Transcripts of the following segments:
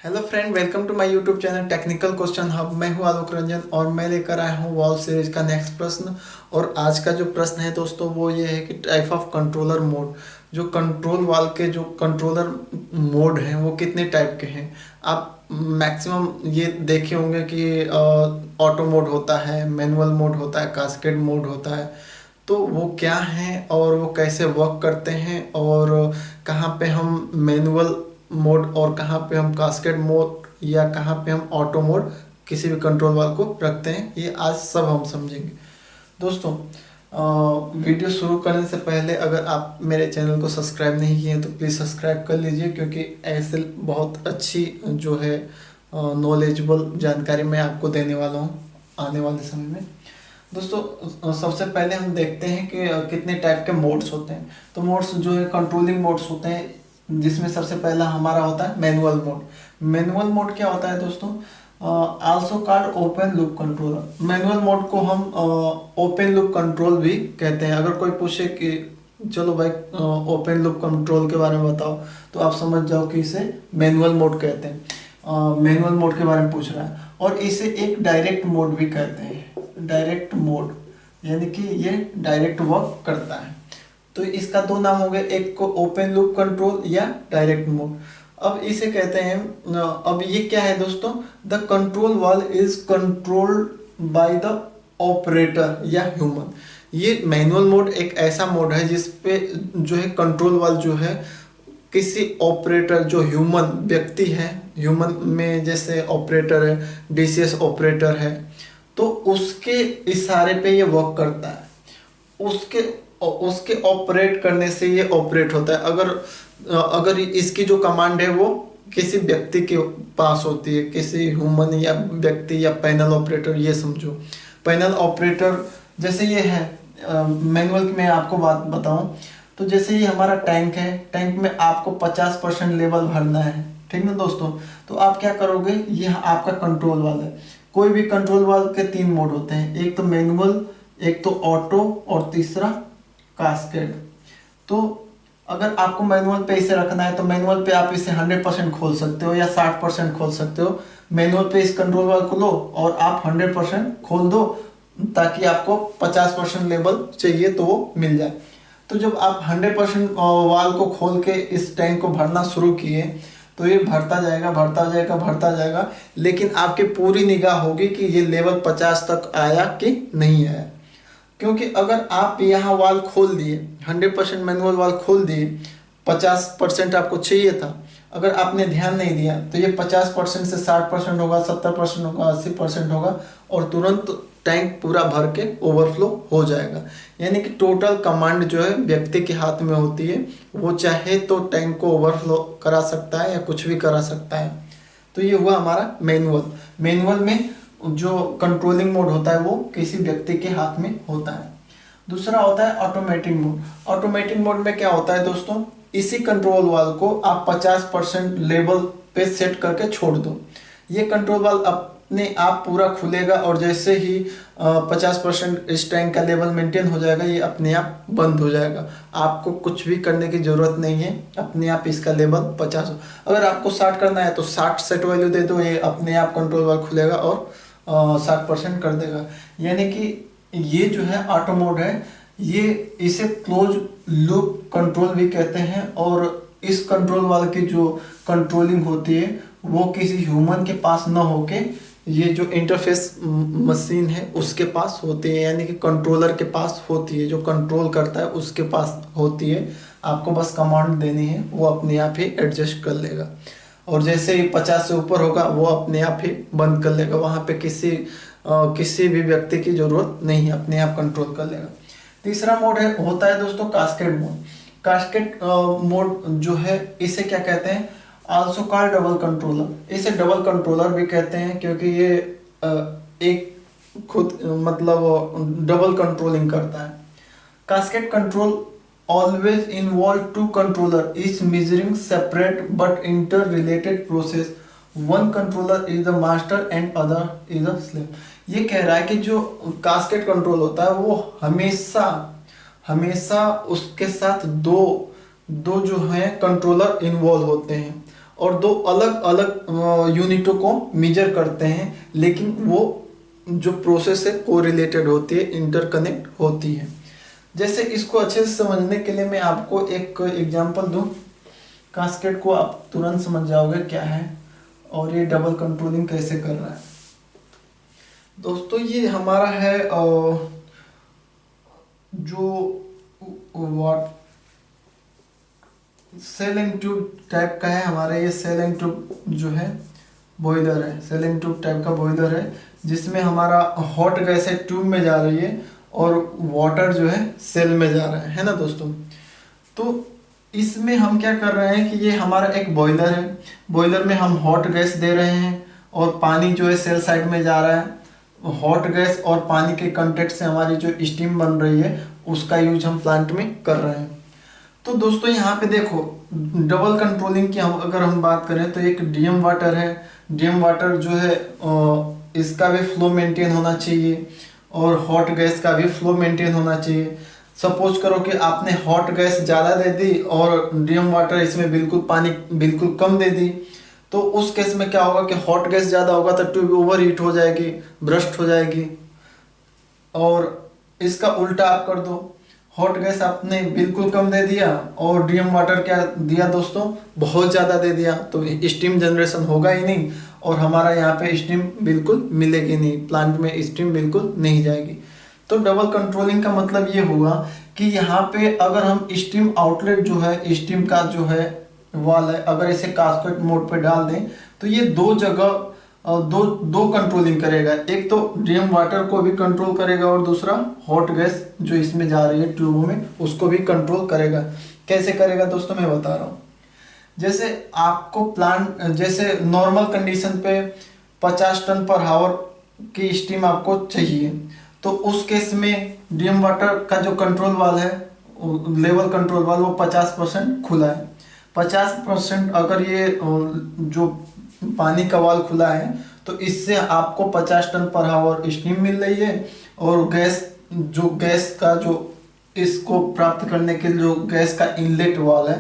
Hello friend, welcome to my YouTube channel technical question hub. मैं हूं आलोक रंजन और मैं लेकर आया हूं वॉल्व सीरीज का नेक्स्ट प्रश्न। और आज का जो प्रश्न है दोस्तों वो ये है कि टाइप ऑफ कंट्रोलर मोड, जो कंट्रोल वाल्व के जो कंट्रोलर मोड हैं वो कितने टाइप के हैं। आप मैक्सिमम ये देखे होंगे कि ऑटो मोड होता है, मैनुअल मोड होता है, कास्केड मोड होता है। तो वो क्या हैं और वो कैसे वर्क करते हैं और कहाँ पे हम मैनुअल मोड और कहाँ पे हम कास्केड मोड या कहाँ पे हम ऑटो मोड किसी भी कंट्रोल वाल को रखते हैं, ये आज सब हम समझेंगे दोस्तों। वीडियो शुरू करने से पहले अगर आप मेरे चैनल को सब्सक्राइब नहीं किए हैं तो प्लीज़ सब्सक्राइब कर लीजिए, क्योंकि ऐसे बहुत अच्छी जो है नॉलेजेबल जानकारी मैं आपको देने वाला हूँ आने वाले समय में दोस्तों। सबसे पहले हम देखते हैं कि कितने टाइप के मोड्स होते हैं। तो मोड्स जो है कंट्रोलिंग मोड्स होते हैं, जिसमें सबसे पहला हमारा होता है मैनुअल मोड। मैनुअल मोड क्या होता है दोस्तों? Also called open loop controller. Manual mode को हम ओपन लूप कंट्रोल भी कहते हैं। अगर कोई पूछे कि चलो भाई ओपन लूप कंट्रोल के बारे में बताओ, तो आप समझ जाओ कि इसे मैनुअल मोड कहते हैं। मैनुअल मोड के बारे में पूछ रहा है। और इसे एक डायरेक्ट मोड भी कहते हैं। डायरेक्ट मोड यानी कि ये डायरेक्ट वर्क करता है। तो इसका दो नाम हो गए, एक को ओपन लूप कंट्रोल या डायरेक्ट मोड। अब इसे कहते हैं, अब ये क्या है दोस्तों? The control valve is controlled by the operator या ह्यूमन। ये मैनुअल मोड एक ऐसा मोड है जिसपे जो है कंट्रोल वाल्व जो है किसी ऑपरेटर, जो ह्यूमन व्यक्ति है, ह्यूमन में जैसे ऑपरेटर है, डीसीएस ऑपरेटर है, तो उसके इशारे पे ये वर्क करता है। उसके उसके ऑपरेट करने से ये ऑपरेट होता है। अगर इसकी जो कमांड है वो किसी व्यक्ति के पास होती है, किसी ह्यूमन या व्यक्ति या पैनल ऑपरेटर, ये समझो पैनल ऑपरेटर। जैसे ये है मैनुअल की मैं आपको बात बताऊं तो जैसे ये हमारा टैंक है, टैंक में आपको 50% लेवल भरना है, ठीक ना दोस्तों। तो आप क्या करोगे, ये आपका कंट्रोल वाल्व है। कोई भी कंट्रोल वाल्व के तीन मोड होते हैं, एक तो मैनुअल, एक तो ऑटो और तीसरा कास्केड। तो अगर आपको मैनुअल पे इसे रखना है तो मैनुअल पे आप इसे 100% खोल सकते हो या 60% खोल सकते हो। मैनुअल पे इस कंट्रोल वाल्व को लो और आप 100% खोल दो, ताकि आपको 50% लेवल चाहिए तो वो मिल जाए। तो जब आप 100% वाल को खोल के इस टैंक को भरना शुरू किए तो ये भरता जाएगा, भरता जाएगा, भरता जाएगा, लेकिन आपकी पूरी निगाह होगी कि ये लेवल 50 तक आया कि नहीं आया। क्योंकि अगर आप यहाँ वाल खोल दिए, 100% मैनुअल वाल खोल दिए, 50% आपको चाहिए था, अगर आपने ध्यान नहीं दिया तो ये 50% से 60% होगा, 70% होगा, 80% होगा और तुरंत टैंक पूरा भर के ओवरफ्लो हो जाएगा। यानी कि टोटल कमांड जो है व्यक्ति के हाथ में होती है, वो चाहे तो टैंक को ओवरफ्लो करा सकता है या कुछ भी करा सकता है। तो ये हुआ हमारा मैनुअल। मैनुअल में जो कंट्रोलिंग मोड होता है वो किसी व्यक्ति के हाथ में होता है। दूसरा होता है ऑटोमेटिक मोड। ऑटोमेटिक मोड में क्या होता है दोस्तों? इसी कंट्रोल वाल्व को आप 50% लेवल पे सेट करके छोड़ दो, ये कंट्रोल वाल्व अपने आप पूरा खुलेगा और जैसे ही 50% इस टैंक का लेवल मेंटेन हो जाएगा, ये अपने आप बंद हो जाएगा। आपको कुछ भी करने की जरूरत नहीं है, अपने आप इसका लेवल 50 हो। अगर आपको 60 करना है तो 60 सेट वैल्यू दे दो, ये अपने आप कंट्रोल वाल्व खुलेगा और 60% कर देगा। यानी कि ये जो है ऑटो मोड है, ये इसे क्लोज लूप कंट्रोल भी कहते हैं। और इस कंट्रोल वाले की जो कंट्रोलिंग होती है वो किसी ह्यूमन के पास न होके ये जो इंटरफेस मशीन है उसके पास होती है, यानी कि कंट्रोलर के पास होती है, जो कंट्रोल करता है उसके पास होती है। आपको बस कमांड देनी है, वो अपने आप ही एडजस्ट कर लेगा और जैसे ही 50 से ऊपर होगा वो अपने आप ही बंद कर लेगा। वहाँ पे किसी भी व्यक्ति की जरूरत नहीं है, अपने आप कंट्रोल कर लेगा। तीसरा मोड होता है दोस्तों कास्केड मोड। कास्केड मोड जो है इसे क्या कहते हैं? Also called double controller. इसे डबल कंट्रोलर भी कहते हैं क्योंकि ये एक खुद मतलब डबल कंट्रोलिंग करता है। Cascade control always involve two controller each measuring separate but interrelated process. One controller is the master and other is the slave. ये कह रहा है कि जो कास्केड कंट्रोल होता है वो हमेशा हमेशा उसके साथ दो जो है कंट्रोलर इन्वॉल्व होते हैं और दो अलग अलग यूनिटों को मेजर करते हैं, लेकिन वो जो प्रोसेस है कोरिलेटेड होती है, इंटरकनेक्ट होती है। जैसे इसको अच्छे से समझने के लिए मैं आपको एक एग्जांपल दूं, कास्केड को आप तुरंत समझ जाओगे क्या है और ये डबल कंट्रोलिंग कैसे कर रहा है। दोस्तों ये हमारा है जो वाट सेल एंड ट्यूब टाइप का है हमारा, ये सेल एंड ट्यूब जो है बॉयलर है, सेल एंड ट्यूब टाइप का बॉयलर है, जिसमें हमारा हॉट गैस है ट्यूब में जा रही है और वाटर जो है सेल में जा रहा है ना दोस्तों। तो इसमें हम क्या कर रहे हैं कि ये हमारा एक बॉयलर है, बॉयलर में हम हॉट गैस दे रहे हैं और पानी जो है सेल साइड में जा रहा है। हॉट गैस और पानी के कांटेक्ट से हमारी जो स्टीम बन रही है उसका यूज हम प्लांट में कर रहे हैं। तो दोस्तों यहाँ पे देखो डबल कंट्रोलिंग की अगर हम बात करें तो एक डीएम वाटर है, डीएम वाटर जो है इसका भी फ्लो मेंटेन होना चाहिए और हॉट गैस का भी फ्लो मेंटेन होना चाहिए। सपोज करो कि आपने हॉट गैस ज़्यादा दे दी और डीएम वाटर इसमें बिल्कुल पानी बिल्कुल कम दे दी, तो उस केस में क्या होगा कि हॉट गैस ज़्यादा होगा तो ट्यूब ओवर हीट हो जाएगी, ब्रस्ट हो जाएगी। और इसका उल्टा आप कर दो, हॉट गैस आपने बिल्कुल कम दे दिया और डीएम वाटर क्या दिया दोस्तों, बहुत ज़्यादा दे दिया, तो स्टीम जनरेशन होगा ही नहीं और हमारा यहाँ पे स्टीम बिल्कुल मिलेगी नहीं, प्लांट में स्टीम बिल्कुल नहीं जाएगी। तो डबल कंट्रोलिंग का मतलब ये हुआ कि यहाँ पे अगर हम स्टीम आउटलेट जो है, स्टीम का जो है वाल है, अगर इसे कास्केड मोड पे डाल दें तो ये दो जगह दो कंट्रोलिंग करेगा, एक तो डीएम वाटर को भी कंट्रोल करेगा और दूसरा हॉट गैस जो इसमें जा रही है ट्यूबों में उसको भी कंट्रोल करेगा। कैसे करेगा दोस्तों मैं बता रहा हूँ। जैसे आपको प्लांट जैसे नॉर्मल कंडीशन पे 50 टन पर हावर की स्टीम आपको चाहिए, तो उस केस में डीएम वाटर का जो कंट्रोल वाल है, लेवल कंट्रोल वाल, वो 50% खुला है। 50% अगर ये जो पानी का वाल खुला है तो इससे आपको 50 टन पर हावर स्टीम मिल रही है और गैस का जो इसको प्राप्त करने के लिए जो गैस का इनलेट वाल है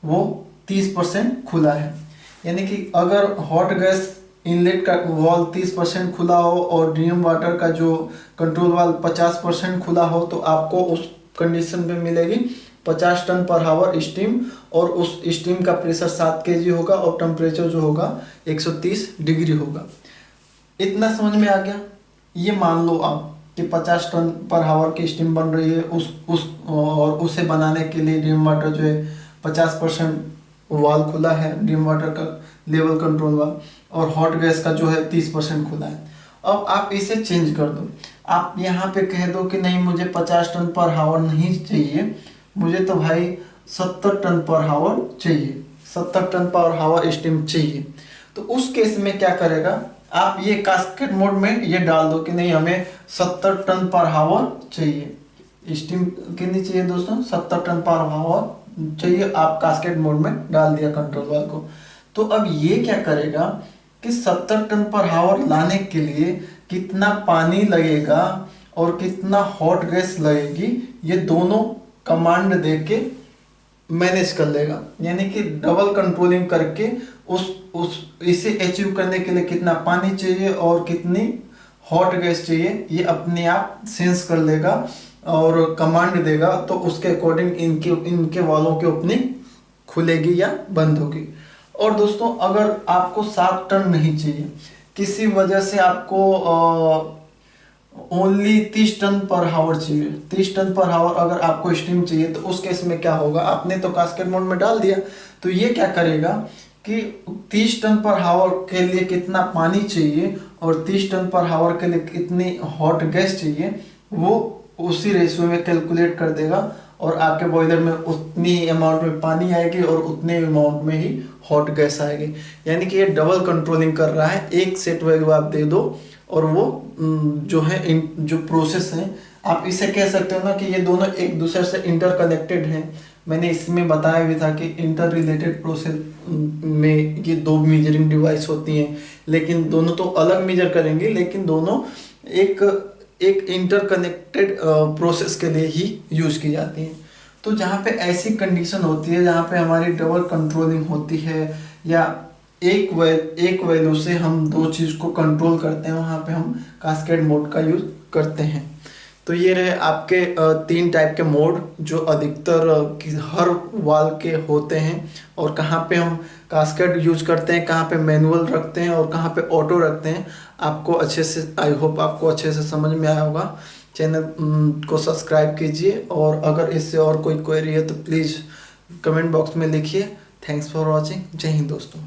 वो 30% खुला है। यानी कि अगर हॉट गैस इनलेट का वाल 30% खुला हो और डीएम वाटर का जो कंट्रोल वाल 50% खुला हो तो आपको उस कंडीशन में मिलेगी 50 टन पर हावर स्टीम और उस स्टीम का प्रेशर 7 kg होगा और टेम्परेचर जो होगा 130 डिग्री होगा। इतना समझ में आ गया। ये मान लो आप कि 50 टन पर हावर की स्टीम बन रही है, और उसे बनाने के लिए डीएम वाटर जो है 50% वाल खुला है, डीएम वाटर का लेवल कंट्रोल वाल, और हॉट गैस का जो है 30% खुला है। अब आप इसे चेंज कर दो, आप यहाँ पे कह दो कि नहीं मुझे 50 टन पर हावर नहीं चाहिए, मुझे तो भाई 70 टन पर हावर चाहिए, 70 टन पर हावर स्टीम चाहिए। तो उस केस में क्या करेगा, आप ये कास्केड मोड में ये डाल दो कि नहीं हमें 70 टन पर हावर चाहिए। स्टीम कितनी चाहिए दोस्तों, 70 टन पर हावर चाहिए, आप कास्केड मोड में डाल दिया कंट्रोल वाल को। तो अब ये क्या करेगा कि 70 टन पर हावर लाने के लिए कितना पानी लगेगा और कितना हॉट गैस लगेगी, ये दोनों कमांड दे के मैनेज कर लेगा। यानी कि डबल कंट्रोलिंग करके इसे अचीव करने के लिए कितना पानी चाहिए और कितनी हॉट गैस चाहिए ये अपने आप सेंस कर लेगा और कमांड देगा, तो उसके अकॉर्डिंग इनके वालों की ओपनिंग खुलेगी या बंद होगी। और दोस्तों अगर आपको 7 टन नहीं चाहिए, किसी वजह से आपको ओनली 30 टन पर हावर चाहिए, 30 टन पर हावर अगर आपको स्टीम चाहिए, तो उस केस में क्या होगा, आपने तो कास्केड मोड में डाल दिया, तो ये क्या करेगा कि 30 टन पर हावर के लिए कितना पानी चाहिए और 30 टन पर हावर के लिए कितनी हॉट गैस चाहिए, वो उसी रेशियो में कैलकुलेट कर देगा और आपके बॉयलर में उतनी अमाउंट में पानी आएगी और उतने अमाउंट में ही हॉट गैस आएगी। यानी कि ये डबल कंट्रोलिंग कर रहा है, एक सेट वैल्यू आप दे दो और वो जो है जो प्रोसेस है, आप इसे कह सकते हो ना कि ये दोनों एक दूसरे से इंटरकनेक्टेड हैं। मैंने इसमें बताया भी था कि इंटर रिलेटेड प्रोसेस में ये दो मेजरिंग डिवाइस होती हैं, लेकिन दोनों तो अलग मेजर करेंगे, लेकिन दोनों एक इंटरकनेक्टेड प्रोसेस के लिए ही यूज की जाती हैं। तो जहाँ पे ऐसी कंडीशन होती है जहाँ पे हमारी डबल कंट्रोलिंग होती है या एक वैल्यू से हम दो चीज़ को कंट्रोल करते हैं, वहाँ पे हम कास्केड मोड का यूज करते हैं। तो ये रहे आपके तीन टाइप के मोड जो अधिकतर हर वाल के होते हैं, और कहाँ पे हम कास्केड यूज करते हैं, कहाँ पे मैनुअल रखते हैं और कहाँ पे ऑटो रखते हैं। आपको अच्छे से, आई होप आपको अच्छे से समझ में आया होगा। चैनल को सब्सक्राइब कीजिए, और अगर इससे और कोई क्वेरी है तो प्लीज़ कमेंट बॉक्स में लिखिए। Thanks for watching. जय हिंद दोस्तों।